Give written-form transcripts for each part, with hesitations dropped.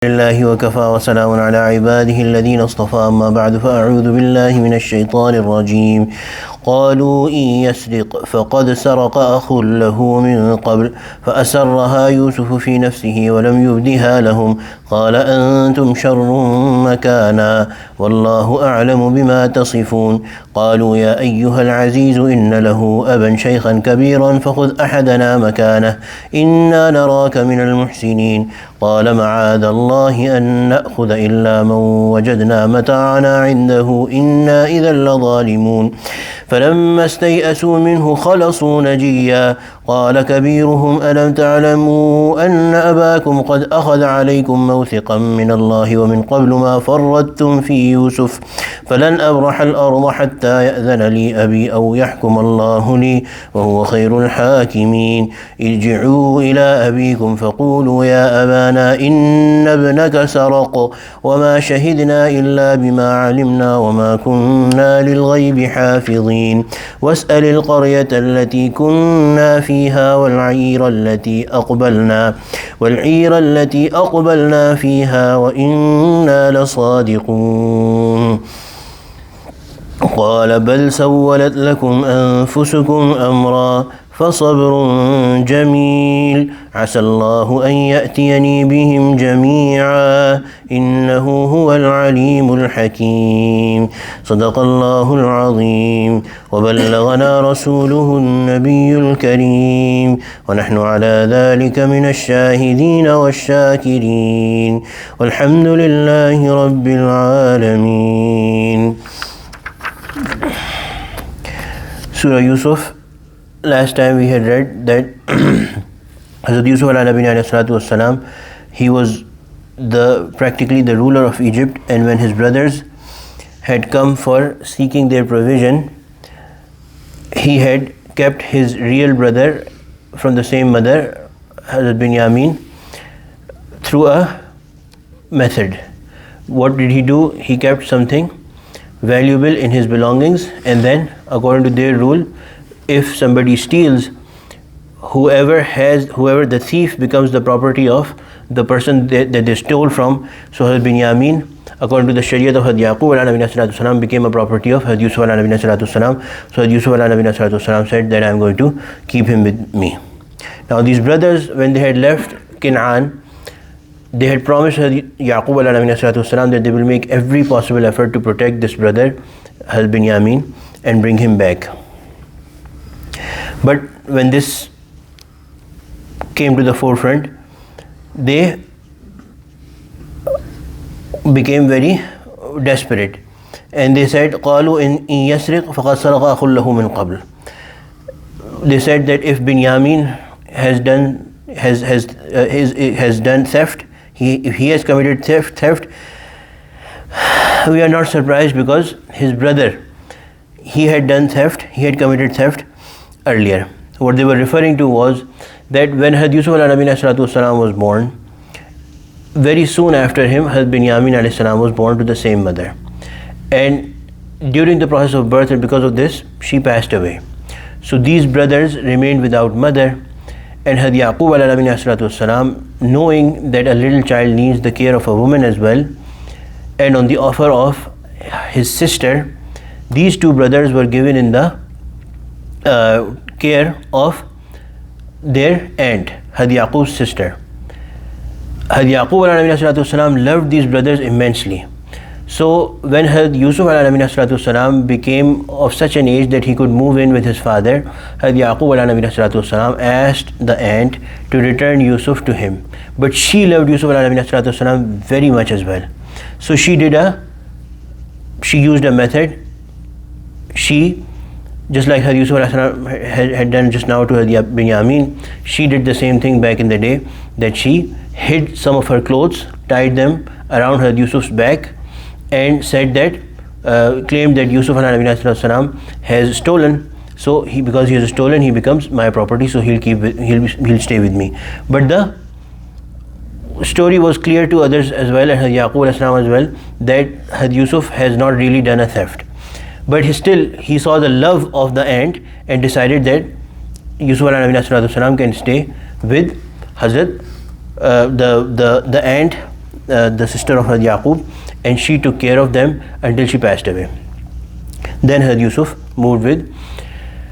لله وكفى وسلام على عباده الذين اصطفى أما بعد فأعوذ بالله من الشيطان الرجيم قالوا إن يسرق فقد سرق أخ له من قبل فأسرها يوسف في نفسه ولم يبدها لهم قال أنتم شر مكانا والله أعلم بما تصفون قالوا يا أيها العزيز إن له أبا شيخا كبيرا فخذ أحدنا مكانه إنا نراك من المحسنين قال معاذ الله أن نأخذ إلا من وجدنا متاعنا عنده إنا إذا لظالمون فلما استيئسوا منه خلصوا نجيا قال كبيرهم ألم تعلموا أن أباكم قد أخذ عليكم موثقا من الله ومن قبل ما فرطتم في يوسف فلن أبرح الأرض حتى يأذن لي أبي أو يحكم الله لي وهو خير الحاكمين ارجعوا إلى أبيكم فقولوا يا أبانا إن ابنك سرق وما شهدنا إلا بما علمنا وما كنا للغيب حافظين واسأل القرية التي كنا فيها والعير التي أقبلنا فيها وإنا لصادقون قال بل سولت لكم أنفسكم أمرا فصبر جميل عسى الله أن يأتيني بهم جميعا إنه هو العليم الحكيم صدق الله العظيم وبلغنا رسوله النبي الكريم ونحن على ذلك من الشاهدين والشاكرين والحمد لله رب العالمين. Surah Yousuf. Last time we had read that Hazrat Yusuf alayhi he was practically the ruler of Egypt, and when his brothers had come for seeking their provision, he had kept his real brother from the same mother, Hazrat Binyamin, through a method. What did he do? He kept something valuable in his belongings, and then according to their rule, if somebody steals, whoever the thief becomes the property of the person that they stole from. So Hazrat Binyamin, according to the Shariat of Hazrat Yaqub alayhi became a property of Hazrat Yusuf alayhi. So Hazrat Yusuf alayhi said that I am going to keep him with me. Now these brothers, when they had left Canaan, they had promised Hazrat Yaqub alayhi that they will make every possible effort to protect this brother, Hazrat Binyamin, and bring him back. But when this came to the forefront, they became very desperate, and they said, "Qalu in yasriq faqad saraqa akhun lahu min qabl." They said that if Binyamin has done theft, if he has committed theft, we are not surprised because his brother, he had committed theft earlier. What they were referring to was that when Hazrat Yusuf was born, very soon after him, Hazrat Binyamin was born to the same mother. And during the process of birth, and because of this, she passed away. So these brothers remained without mother, and Hazrat Yaqub, knowing that a little child needs the care of a woman as well, and on the offer of his sister, these two brothers were given in the care of their aunt, Hazrat Yaqub's sister. Hazrat Yaqub loved these brothers immensely. So when Hazrat Yusuf became of such an age that he could move in with his father, Hazrat Yaqub asked the aunt to return Yusuf to him. But she loved Yusuf very much as well. So she used a method. She, just like Hazrat Yusuf had done just now to Hazrat Binyamin, she did the same thing back in the day, that she hid some of her clothes, tied them around Hazrat Yusuf's back, and said that, claimed that Yusuf has stolen. So because he has stolen, he becomes my property. So he'll stay with me. But the story was clear to others as well, and Hazrat Yaqub as well, that Hazrat Yusuf has not really done a theft. But he saw the love of the aunt and decided that Yusuf can stay with Hazrat, the aunt the sister of Hazrat Yaqub, and she took care of them until she passed away. Then Hazrat Yusuf moved with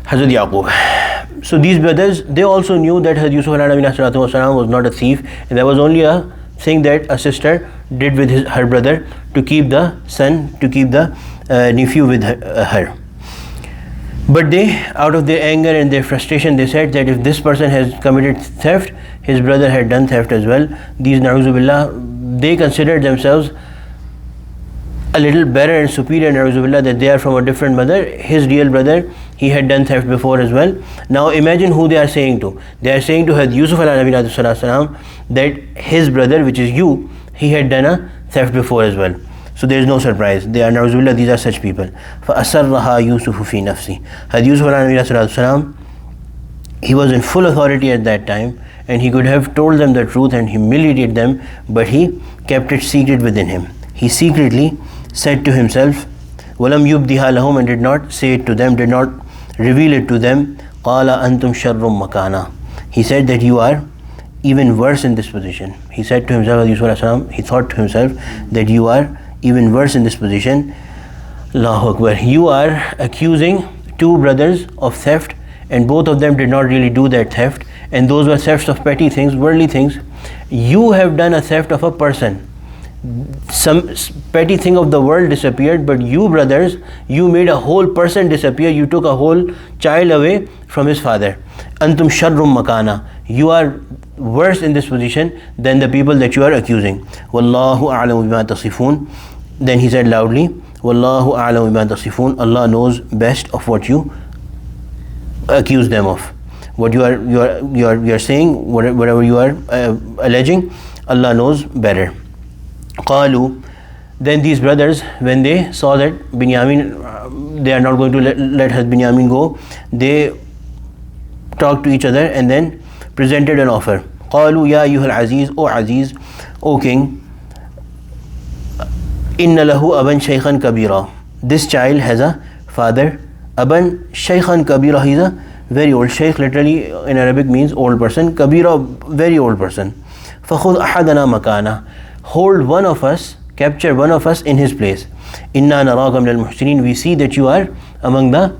Hazrat Yaqub. So these brothers, they also knew that Hazrat Yusuf was not a thief, and there was only a thing that a sister did with her brother to keep the son, to keep the nephew with her. But they, out of their anger and their frustration, they said that if this person has committed theft, his brother had done theft as well. These, na'uzubillah, they considered themselves a little better and superior, na'uzubillah, that they are from a different mother. His real brother, he had done theft before as well. Now imagine who they are saying to. They are saying to Hazrat Yusuf that his brother, which is you, he had done a theft before as well. So there is no surprise. They are, na'uzubillah, these are such people. فَأَسَرَّهَا يُوسُفُ فِي نَفْسِهِ. Hazrat Yusuf, he was in full authority at that time, and he could have told them the truth and humiliated them, but he kept it secret within him. He secretly said to himself, وَلَمْ يُبْدِهَا لَهُمْ, and did not say it to them, did not reveal it to them. قَالَ أَنْتُمْ شَرٌّ مَكَانًا. He said that you are even worse in this position. He said to himself, he thought to himself that you are even worse in this position. Allahu Akbar. You are accusing two brothers of theft, and both of them did not really do that theft, and those were thefts of petty things, worldly things. You have done a theft of a person. Some petty thing of the world disappeared, but you brothers, you made a whole person disappear. You took a whole child away from his father. Antum sharrum makana. You are worse in this position than the people that you are accusing. Wallahu a'lamu bima tasifun. Then he said loudly, Wallahu a'lamu bima tasifun. Allah knows best of what you accuse them of. What you are saying, whatever you are alleging, Allah knows better. Qalu. Then these brothers, when they saw that Binyamin, they are not going to let Binyamin go, they talked to each other and then presented an offer. Qalu ya ayyuhal aziz, O Aziz, O King, inna lahu aban shaykhan kabira. This child has a father, aban shaykhan kabira. He is a very old. Shaykh literally in Arabic means old person. Kabira, very old person. Fakhudh ahadana makana. Hold one of us, capture one of us in his place. Inna naraka minal muhsinin. We see that you are among the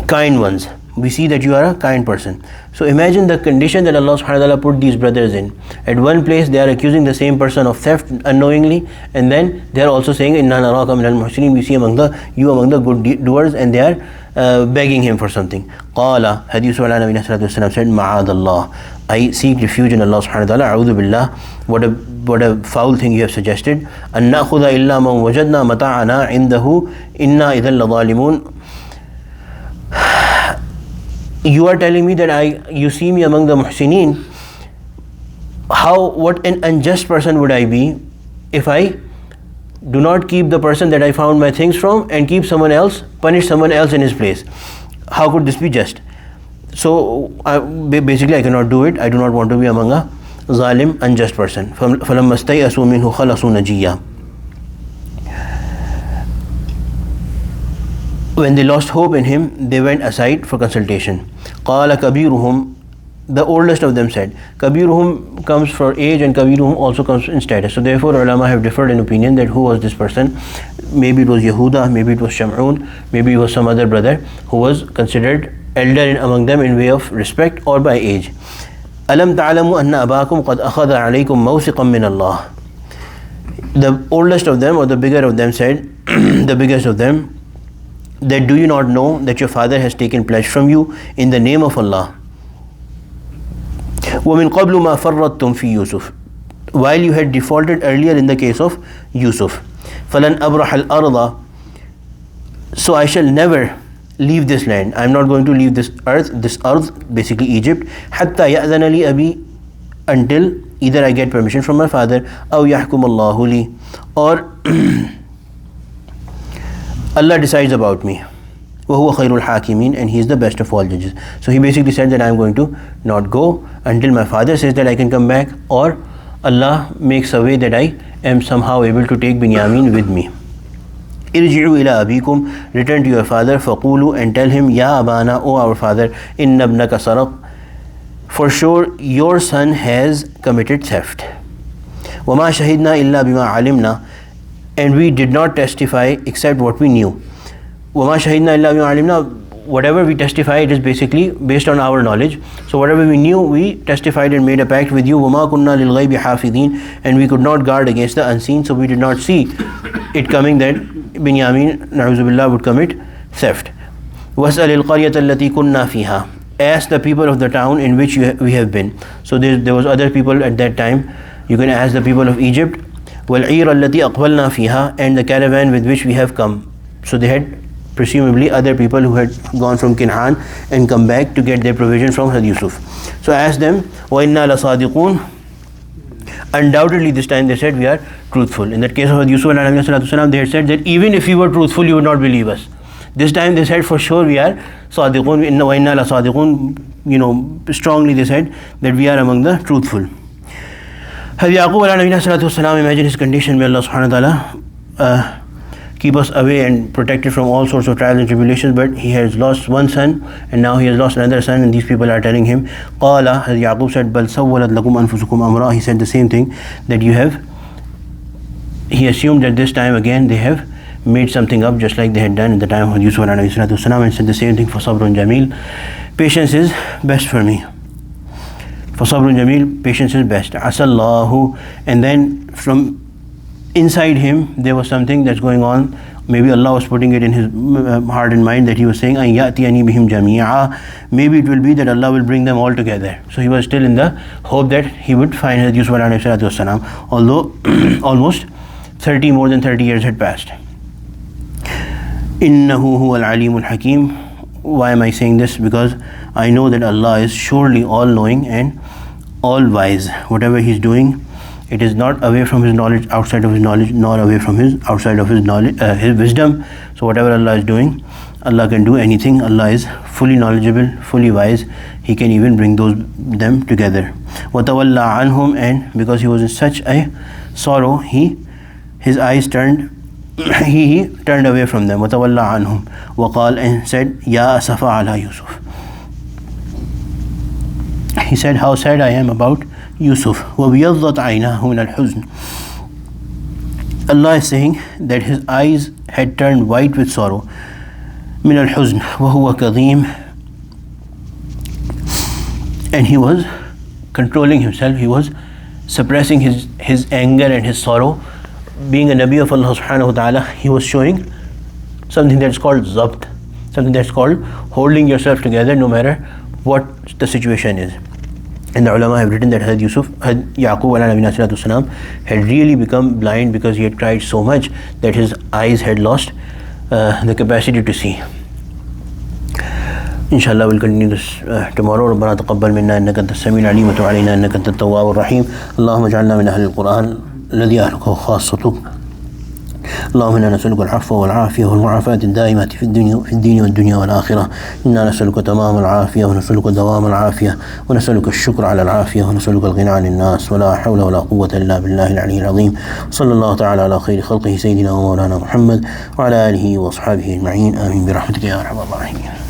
kind ones. We see that you are a kind person. So imagine the condition that Allah subhanahu wa ta'ala put these brothers in. At one place they are accusing the same person of theft unknowingly, and then they are also saying Inna naraka minal muhsinin. We see you among the good doers, and they are begging him for something. Qala, Hadith said, Ma'adallah, I seek refuge in Allah subhanahu wa ta'ala. A'udhu billah. What a foul thing you have suggested. An na'khudha illa man wajadna mata'ana indahu inna idhal ladhalimun. You are telling me that you see me among the muhsinin. What an unjust person would I be if I do not keep the person that I found my things from and punish someone else in his place? How could this be just? So basically I cannot do it. I do not want to be among a zalim, unjust person. فَلَمَّا اسْتَيْأَسُوا مِنْهُ خَلَصُوا نَجِيًّا. When they lost hope in him, they went aside for consultation. قَالَ كَبِيرُهُمْ. The oldest of them said. Kabiruhum comes for age, and Kabiruhum also comes in status. So therefore ulama have differed in opinion that who was this person. Maybe it was Yehuda, maybe it was Sham'un, maybe it was some other brother who was considered elder among them in way of respect or by age. أَلَمْ تَعْلَمُوا أَنَّ أَبَاكُمْ قَدْ أَخَذَ عَلَيْكُمْ مَوْثِقًا مِّنَ اللَّهِ. The oldest of them, or the bigger of them said, the biggest of them, that do you not know that your father has taken pledge from you in the name of Allah? وَمِن قَبْلُ مَا فَرَّطْتُمْ فِي يُوسُف. While you had defaulted earlier in the case of Yusuf. فَلَنْ أَبْرَحَ الْأَرْضَ. So I shall never leave this land. I am not going to leave this earth, basically Egypt, حَتَّى يَأْذَنَ لِي أَبِي, until either I get permission from my father, أَوْ يَحْكُمَ اللَّهُ لِي, or Allah decides about me. وَهُوَ خَيْرُ الْحَاكِمِينَ, and he is the best of all judges. So he basically said that I am going to not go until my father says that I can come back, or Allah makes a way that I am somehow able to take Binyamin with me. Irji'u ila abikum, return to your father, faqulu, and tell him, Ya abana, O our father, inna ibnaka saraq, for sure your son has committed theft. وَمَا شَهِدْنَا إِلَّا بِمَا عَلِمْنَا, and we did not testify except what we knew. وَمَا شَهِدْنَا إِلَّا بِمَا عَلِمْنَا, whatever we testify, it is basically based on our knowledge. So whatever we knew, we testified and made a pact with you. وَمَا كُنَّا لِلْغَيْبِ حَافِظِينَ, and we could not guard against the unseen, so we did not see it coming that Binyamin, na'udhu billah, would commit theft. وَاسْأَلِ الْقَرْيَةَ الَّتِي كُنَّا فِيهَا, ask the people of the town in which we have been. So there was other people at that time. You can ask the people of Egypt. وَالْعِيرَ الَّتِي أَقْبَلْنَا فِيهَا, and the caravan with which we have come. So they had presumably other people who had gone from Canaan and come back to get their provision from Surah Yusuf. So ask them, وَإِنَّا لَصَادِقُونَ, undoubtedly this time they said we are truthful. In that case of Surah Yusuf, they had said that even if we were truthful, you would not believe us. This time they said for sure we are sadiqun, وَإِنَّا لَصَادِقُونَ, strongly they said that we are among the truthful. Hazrat Yaqub alayhi salatu wasalam, imagine his condition. May Allah subhanahu wa ta'ala keep us away and protected from all sorts of trials and tribulations. But he has lost one son and now he has lost another son, and these people are telling him, Qala, Hazrat Yaqub said, Bal sawwalat lakum anfusukum amra, he said the same thing, that you have, he assumed that this time again they have made something up, just like they had done at the time of Yusuf alayhi salatu wasalam, and said the same thing, for sabrun jameel, patience is best for me. For sabrun jameel, patience is best. Asallahu, and then from inside him there was something that's going on. Maybe Allah was putting it in his heart and mind, that he was saying, An ya'tiyani bihim jami'a, maybe it will be that Allah will bring them all together. So he was still in the hope that he would find Hazrat Yusuf alayhi salatu wasalam, although almost more than 30 years had passed. Innahu huwal alimul hakim. Why am I saying this? Because I know that Allah is surely all-knowing and all-wise. Whatever He's doing, it is not away from His knowledge, outside of His knowledge, nor away from His outside of His knowledge, His wisdom. So whatever Allah is doing, Allah can do anything. Allah is fully knowledgeable, fully wise. He can even bring them together. وَتَوَلَّى عَنْهُمْ, and because he was in such a sorrow, his eyes turned, he turned away from them. وَتَوَلَّى عَنْهُمْ وَقَالَ, and said, Ya asafa ala Yusuf. He said, how sad I am about Yusuf. وَبِيَضَّتْ عَيْنَاهُ مِنَ الْحُزْنِ. Allah is saying that his eyes had turned white with sorrow. مِنَ الْحُزْنِ وَهُوَ كَظِيمٌ, and he was controlling himself, he was suppressing his anger and his sorrow. Being a Nabi of Allah subhanahu wa ta'ala, he was showing something that's called zabt, something that's called holding yourself together no matter what the situation is. And the ulama have written that Hazrat Yaqub alayhi salatu wasalam had really become blind because he had cried so much that his eyes had lost the capacity to see. Inshallah, we'll continue this tomorrow. ربنا تقبل منا إنك أنت السميع العليم وتب علينا إنك أنت التواب الرحيم. اللهم اجعلنا من أهل القرآن الذي أهلكه خاصتك. اللهم إنا نسألك العفو والعافية والمعافاة الدائمة في الدين والدنيا والآخرة. إنا نسألك تمام العافية ونسألك دوام العافية ونسألك الشكر على العافية ونسألك الغنى عن الناس ولا حول ولا قوة إلا بالله العلي العظيم. صلى الله تعالى على خير خلقه سيدنا ومولانا محمد وعلى آله وأصحابه أجمعين. آمين برحمتك يا أرحم الراحمين.